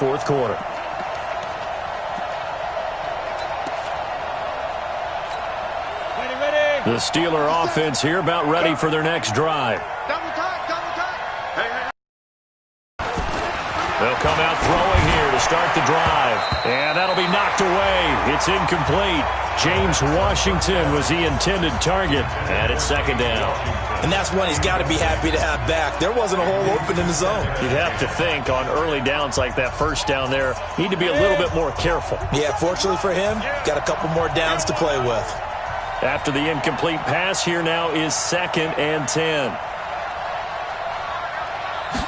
Fourth quarter. The Steeler offense here about ready for their next drive. They'll come out throwing here to start the drive. And that'll be knocked away. It's incomplete. James Washington was the intended target. And it's second down. And that's one he's got to be happy to have back. There wasn't a hole open in the zone. You'd have to think on early downs like that first down there, need to be a little bit more careful. Yeah, fortunately for him, got a couple more downs to play with. After the incomplete pass, here now is 2nd and 10.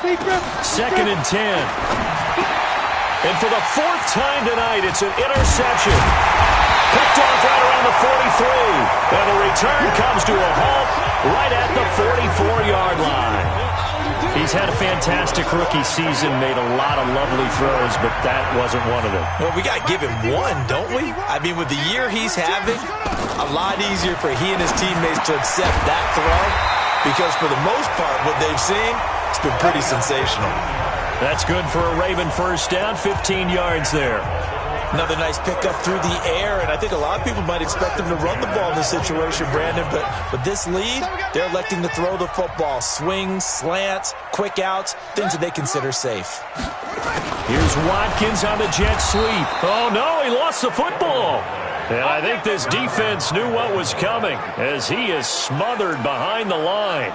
2nd and 10. And for the 4th time tonight, it's an interception. Picked off right around the 43. And the return comes to a halt right at the 44-yard line. He's had a fantastic rookie season, made a lot of lovely throws, but that wasn't one of them. Well, we got to give him one, don't we? I mean, with the year he's having, a lot easier for he and his teammates to accept that throw because for the most part, what they've seen, it's been pretty sensational. That's good for a Raven first down, 15 yards there. Another nice pickup through the air, and I think a lot of people might expect them to run the ball in this situation, Brandon, but with this lead, they're electing to throw the football. Swings, slants, quick outs, things that they consider safe. Here's Watkins on the jet sweep. Oh, no, he lost the football. And I think this defense knew what was coming as he is smothered behind the line.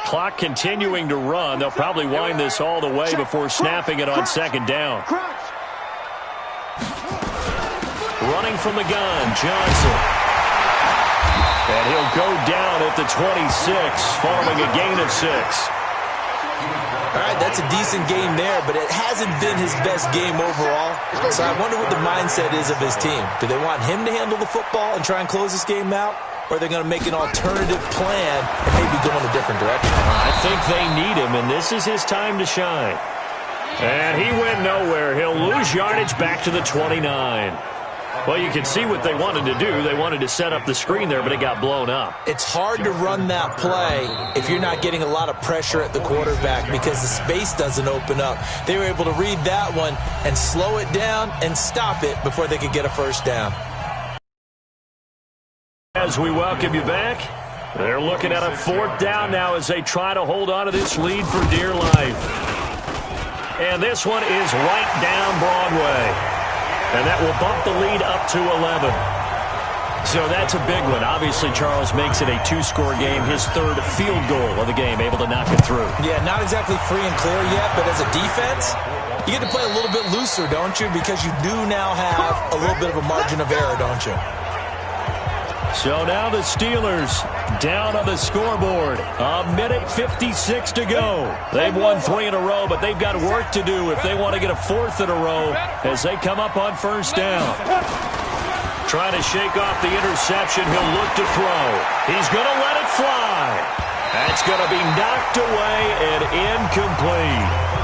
Clock continuing to run. They'll probably wind this all the way before snapping it on second down. Running from the gun, Johnson. And he'll go down at the 26, following a gain of 6. All right, that's a decent game there, but it hasn't been his best game overall. So I wonder what the mindset is of his team. Do they want him to handle the football and try and close this game out? Or are they going to make an alternative plan and maybe go in a different direction? I think they need him, and this is his time to shine. And he went nowhere. He'll lose yardage back to the 29. Well, you can see what they wanted to do. They wanted to set up the screen there, but it got blown up. It's hard to run that play if you're not getting a lot of pressure at the quarterback because the space doesn't open up. They were able to read that one and slow it down and stop it before they could get a first down. As we welcome you back, they're looking at a 4th down now as they try to hold on to this lead for dear life. And this one is right down Broadway. And that will bump the lead up to 11. So that's a big one. Obviously, Charles makes it a 2-score game. His 3rd field goal of the game, able to knock it through. Yeah, not exactly free and clear yet, but as a defense, you get to play a little bit looser, don't you? Because you do now have a little bit of a margin of error, don't you? So now the Steelers down on the scoreboard. A minute 56 to go. They've won 3 in a row, but they've got work to do if they want to get a 4th in a row as they come up on first down. Trying to shake off the interception. He'll look to throw. He's going to let it fly. That's going to be knocked away and incomplete.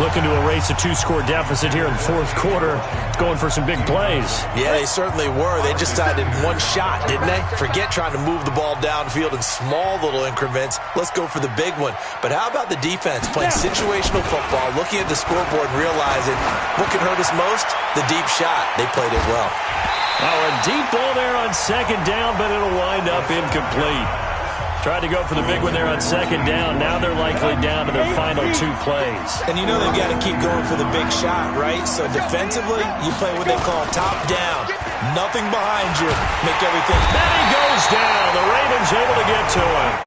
Looking to erase a 2-score deficit here in the 4th quarter. Going for some big plays. Yeah, they certainly were. They just decided one shot, didn't they? Forget trying to move the ball downfield in small little increments. Let's go for the big one. But how about the defense playing situational football, looking at the scoreboard and realizing what can hurt us most? The deep shot. They played it well. Oh, a deep ball there on second down, but it'll wind up incomplete. Tried to go for the big one there on second down. Now they're likely down to their final 2 plays. And you know they've got to keep going for the big shot, right? So defensively, you play what they call top down. Nothing behind you. Make everything. Then he goes down. The Ravens able to get to him.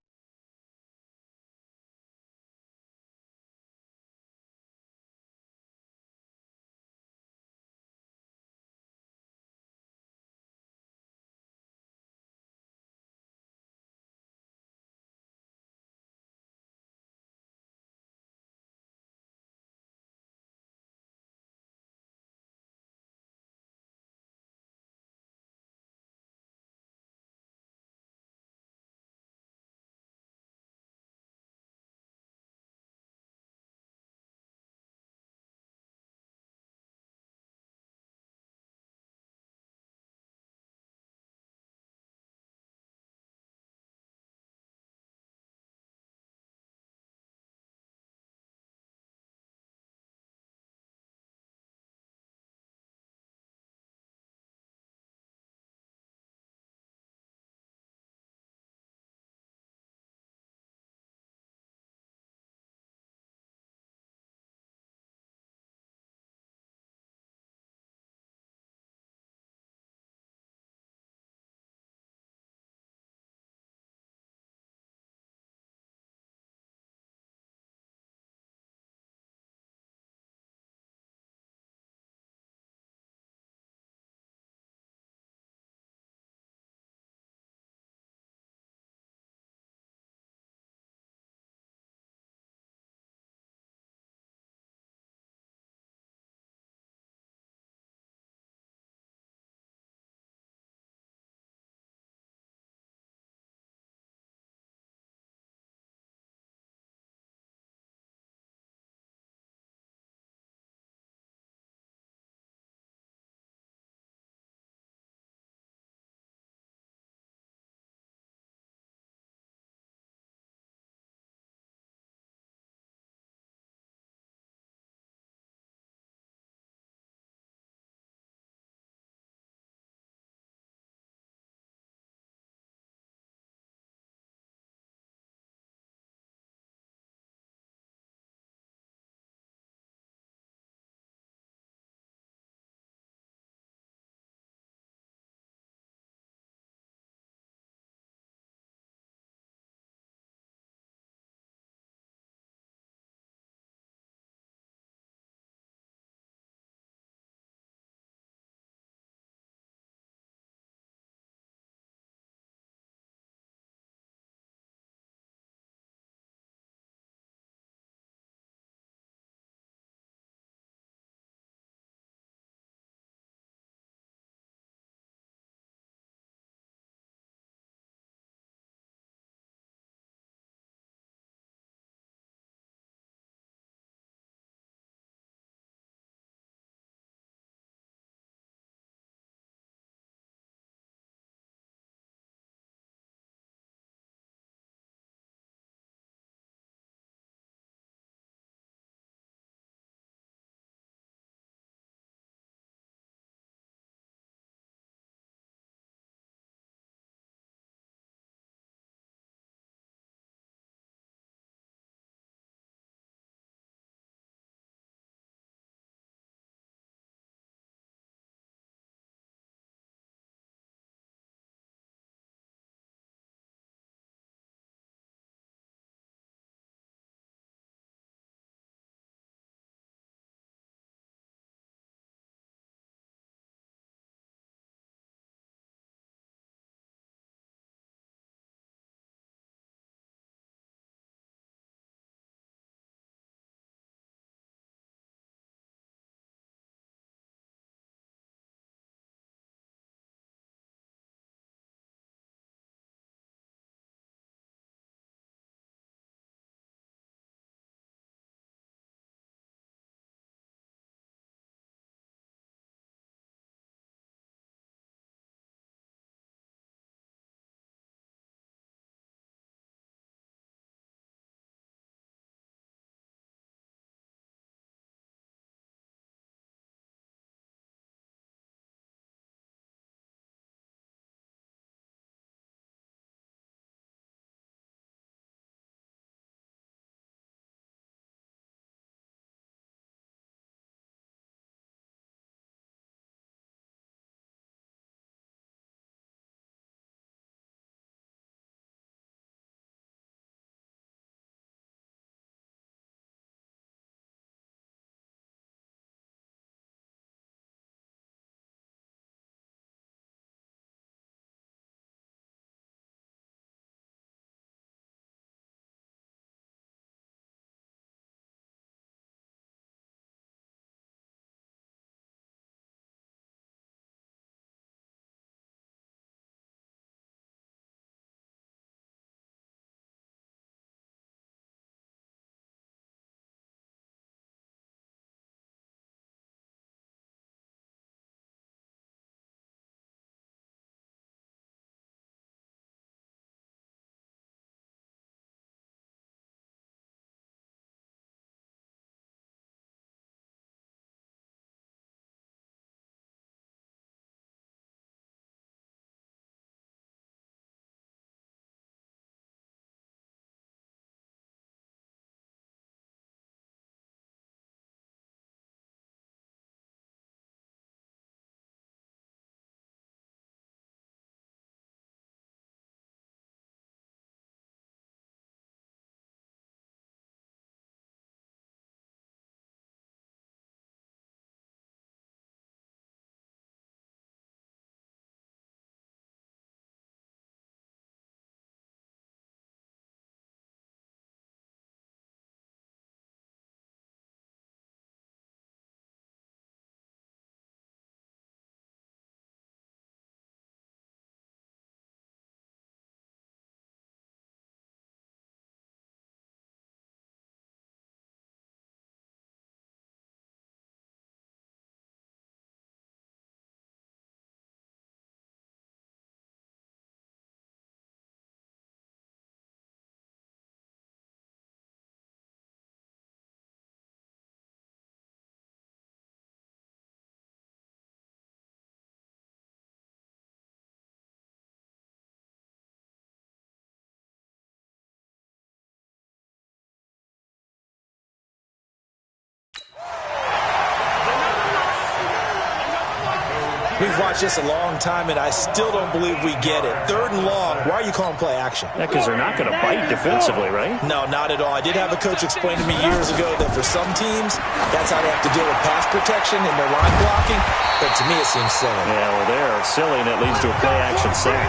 We've watched this a long time, and I still don't believe we get it. 3rd and long. Why are you calling play action? Yeah, because they're not going to bite defensively, right? No, not at all. I did have a coach explain to me years ago that for some teams, that's how they have to deal with pass protection and their line blocking. But to me, it seems silly. Yeah, well, they're silly, and it leads to a play-action sack.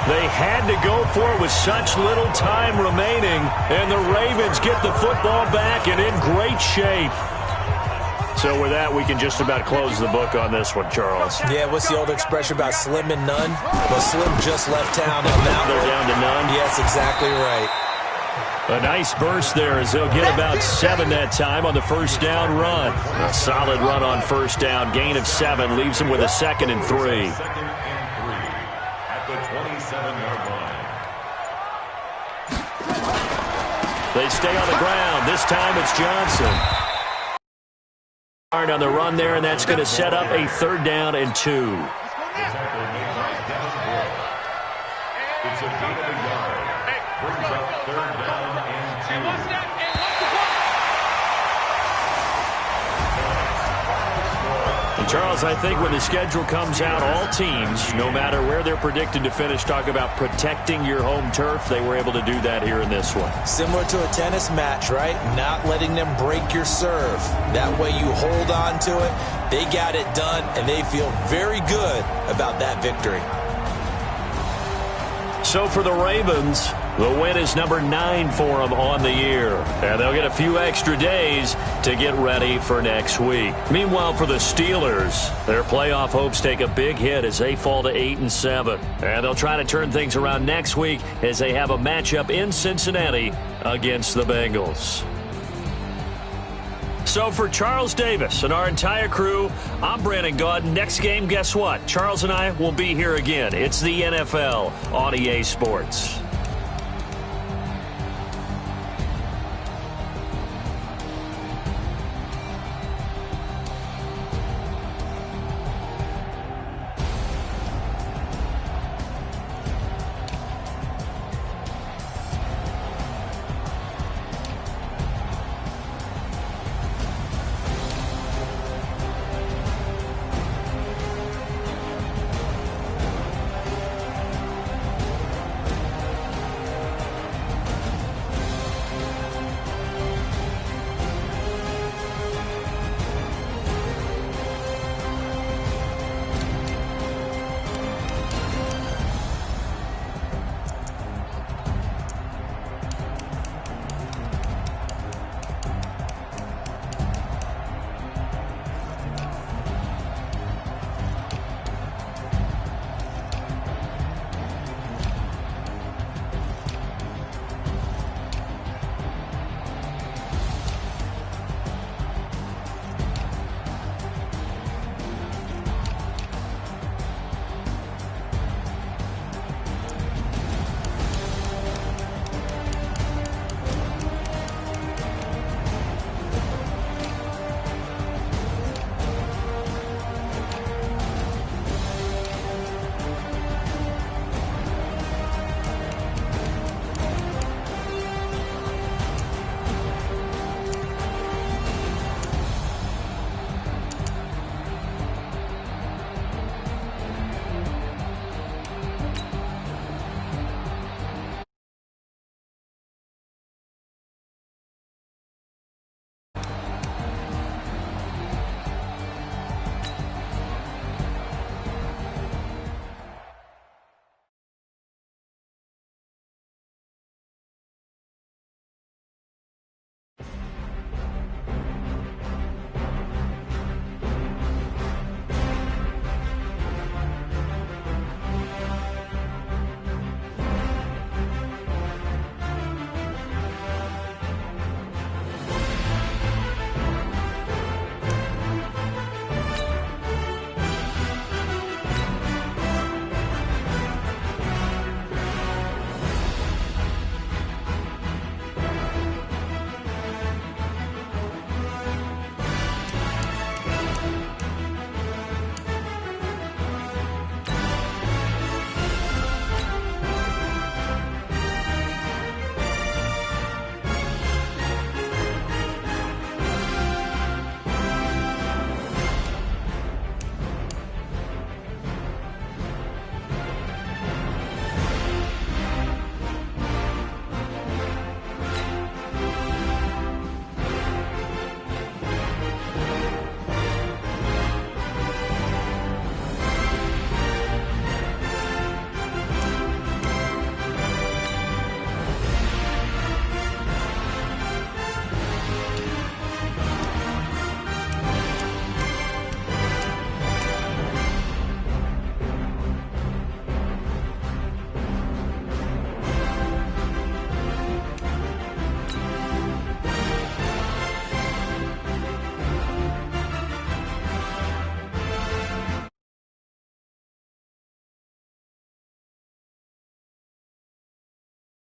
They had to go for it with such little time remaining, and the Ravens get the football back and in great shape. So with that, we can just about close the book on this one, Charles. Yeah, what's the old expression about slim and none? Well, Slim just left town on that one. They're down to none? Yes, exactly right. A nice burst there as they'll get about 7 that time on the first down run. A solid run on first down. Gain of 7 leaves them with a 2nd and 3. At the 27-yard line. They stay on the ground. This time it's Johnson. On the run there, and that's going to set up a 3rd down and 2. It's a gain of a yard. Brings up 3rd down and 2. And Charles, I think when the schedule comes out, all teams, no matter where they're predicted to finish, talk about protecting your home turf. They were able to do that here in this one. Similar to a tennis match, right? Not letting them break your serve. That way you hold on to it. They got it done, and they feel very good about that victory. So for the Ravens, the win is number 9 for them on the year. And they'll get a few extra days to get ready for next week. Meanwhile, for the Steelers, their playoff hopes take a big hit as they fall to 8-7. And they'll try to turn things around next week as they have a matchup in Cincinnati against the Bengals. So for Charles Davis and our entire crew, I'm Brandon Gaudin. Next game, guess what? Charles and I will be here again. It's the NFL on EA Sports.